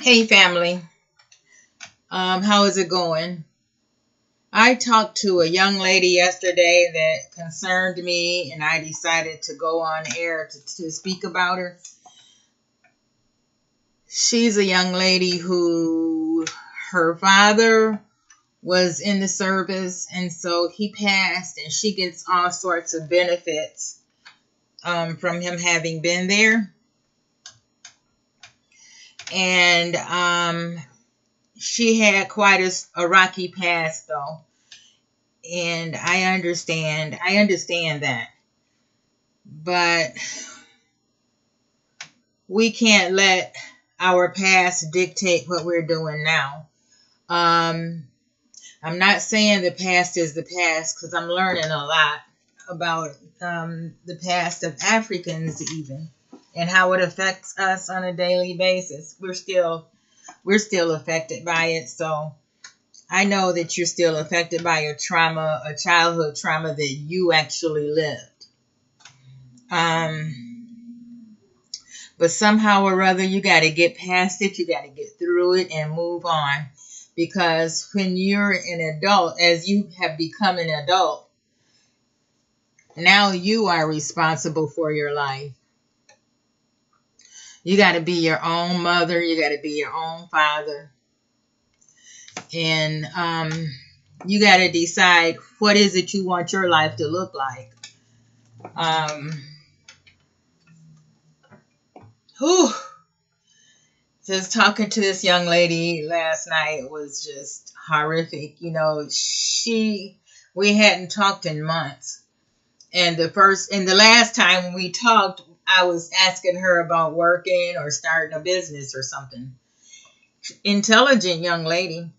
Hey family, how is it going? I talked to a young lady yesterday that concerned me, and I decided to go on air to speak about her. She's a young lady who her father was in the service, and so he passed, and she gets all sorts of benefits from him having been there. And she had quite a rocky past, though. And I understand that, but we can't let our past dictate what we're doing now. um I'm not saying the past is the past, because I'm learning a lot about the past of Africans, even, and how it affects us on a daily basis. We're still affected by it. So I know that you're still affected by a trauma, a childhood trauma that you actually lived. Um, but somehow or other, you got to get past it. You got to get through it and move on. Because when you're an adult, as you have become an adult, now you are responsible for your life. You got to be your own mother. You got to be your own father. And you got to decide what is it you want your life to look like. Um, whew, just talking to this young lady last night was just horrific. We hadn't talked in months. And the last time we talked, I was asking her about working or starting a business or something. Intelligent young lady.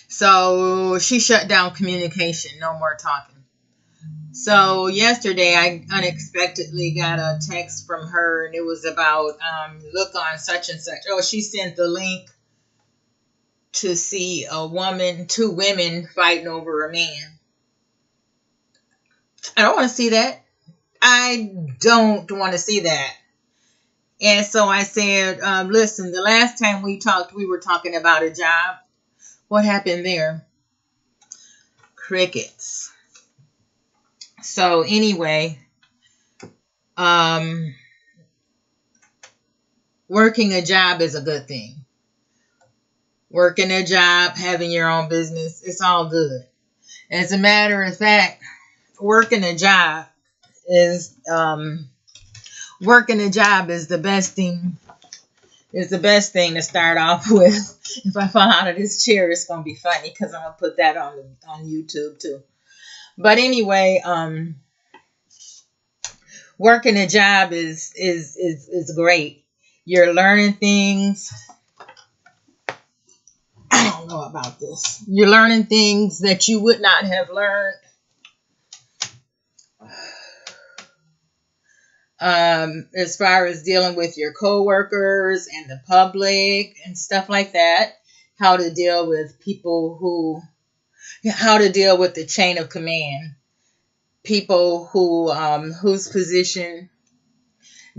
So she shut down communication, no more talking. So yesterday I unexpectedly got a text from her, and it was about look on such and such. Oh, she sent the link to see two women fighting over a man. I don't want to see that. I don't want to see that. And so I said, listen, the last time we talked, we were talking about a job. What happened there? Crickets. So anyway, um, working a job is a good thing. Working a job, having your own business, it's all good. As a matter of fact, working a job is the best thing. It's the best thing to start off with. If I fall out of this chair, it's gonna be funny because I'm gonna put that on YouTube too. But anyway, working a job is great. You're learning things. I don't know about this. You're learning things that you would not have learned as far as dealing with your coworkers and the public and stuff like that. How to deal with how to deal with the chain of command. People whose position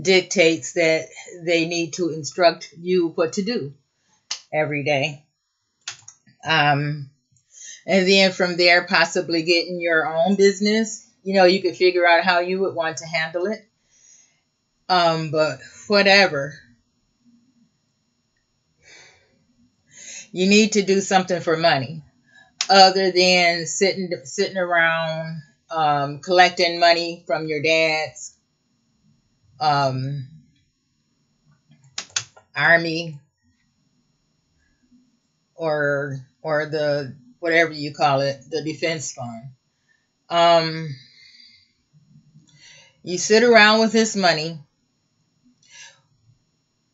dictates that they need to instruct you what to do every day. Um, and then from there, possibly getting your own business. You could figure out how you would want to handle it. But whatever. You need to do something for money other than sitting around collecting money from your dad's um, army or the whatever you call it, the defense fund. Um, you sit around with this money.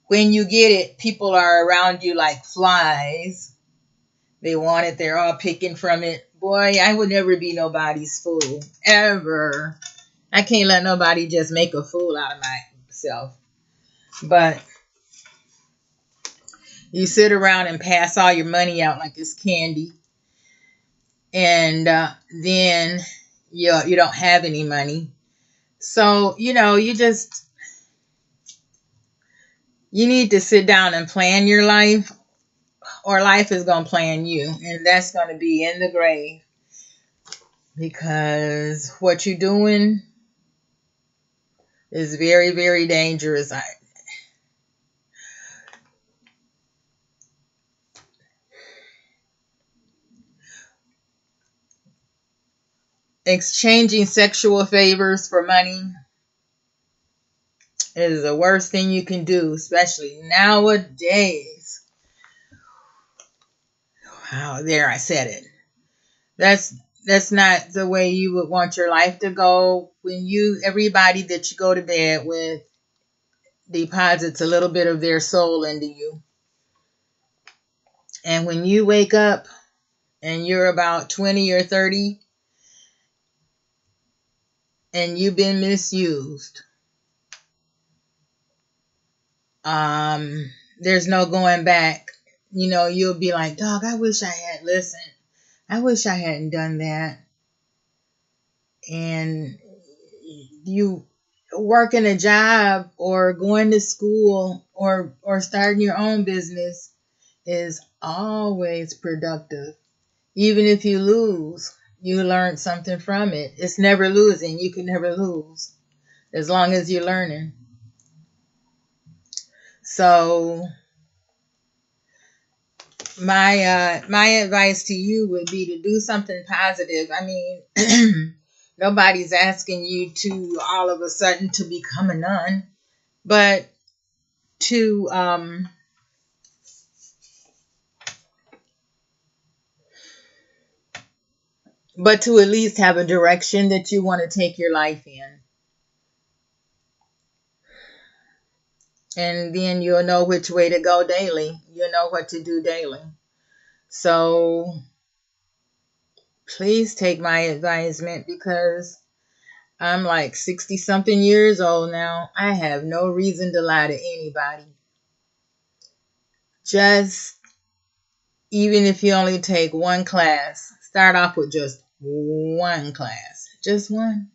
When you get it, people are around you like flies. They want it. They're all picking from it. Boy, I would never be nobody's fool. Ever. I can't let nobody just make a fool out of myself. But you sit around and pass all your money out like it's candy. And then you don't have any money. So, you You need to sit down and plan your life, or life is going to plan you. And that's going to be in the grave. Because what you're doing is very, very dangerous. Exchanging sexual favors for money is the worst thing you can do, especially nowadays. Wow, there, I said it. That's not the way you would want your life to go. When everybody that you go to bed with deposits a little bit of their soul into you. And when you wake up and you're about 20 or 30 and you've been misused, there's no going back. You'll be like, dog, I wish I had listened. I wish I hadn't done that. And you working a job or going to school or starting your own business is always productive. Even if you lose, you learn something from it. It's never losing. You can never lose as long as you're learning. So my advice to you would be to do something positive. I mean, nobody's asking you to all of a sudden to become a nun, but to at least have a direction that you want to take your life in. And then you'll know which way to go daily. You'll know what to do daily. So please take my advisement, because I'm like 60 something years old now. I have no reason to lie to anybody. Just, even if you only take one class, start off with just one class. Just one.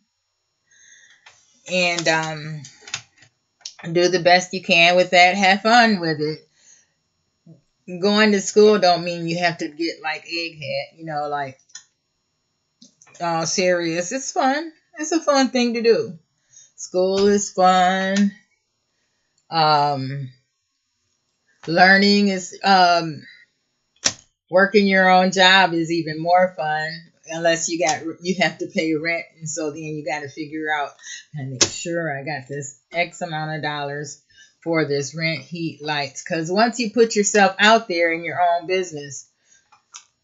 And do the best you can with that. Have fun with it. Going to school don't mean you have to get like egghead, like all serious. It's fun. It's a fun thing to do. School is fun. Learning is working your own job is even more fun, unless you have to pay rent, and so then you got to figure out and make sure I got this X amount of dollars for this rent, heat, lights. Because once you put yourself out there in your own business,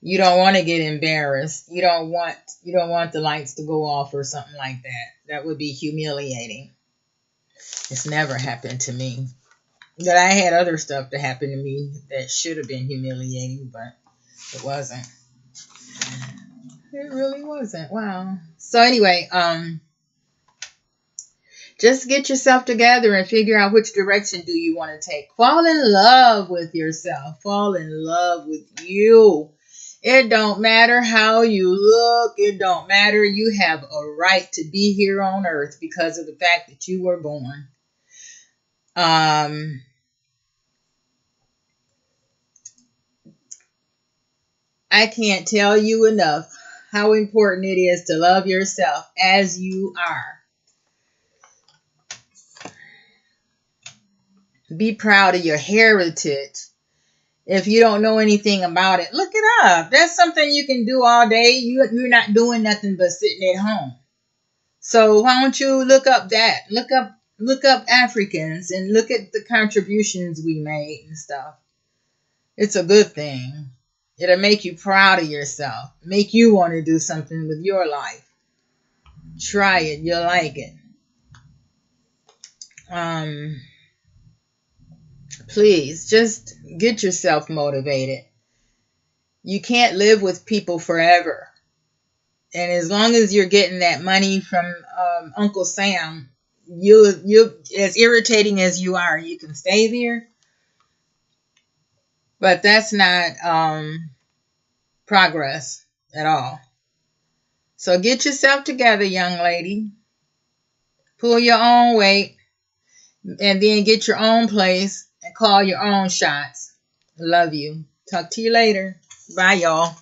you don't want to get embarrassed. You don't want the lights to go off or something like that. That would be humiliating. It's never happened to me. But I had other stuff to happen to me that should have been humiliating, but it wasn't. It really wasn't. Wow. So anyway, just get yourself together and figure out which direction do you want to take. Fall in love with yourself. Fall in love with you. It don't matter how you look. It don't matter. You have a right to be here on earth because of the fact that you were born. I can't tell you enough how important it is to love yourself as you are. Be proud of your heritage. If you don't know anything about it, look it up. That's something you can do all day. You're not doing nothing but sitting at home. So why don't you look up that? Look up Africans and look at the contributions we made and stuff. It's a good thing. It'll make you proud of yourself. Make you want to do something with your life. Try it. You'll like it. Please, just get yourself motivated. You can't live with people forever. And as long as you're getting that money from Uncle Sam, you as irritating as you are, you can stay there. But that's not progress at all. So get yourself together, young lady. Pull your own weight, and then get your own place and call your own shots. Love you. Talk to you later. Bye, y'all.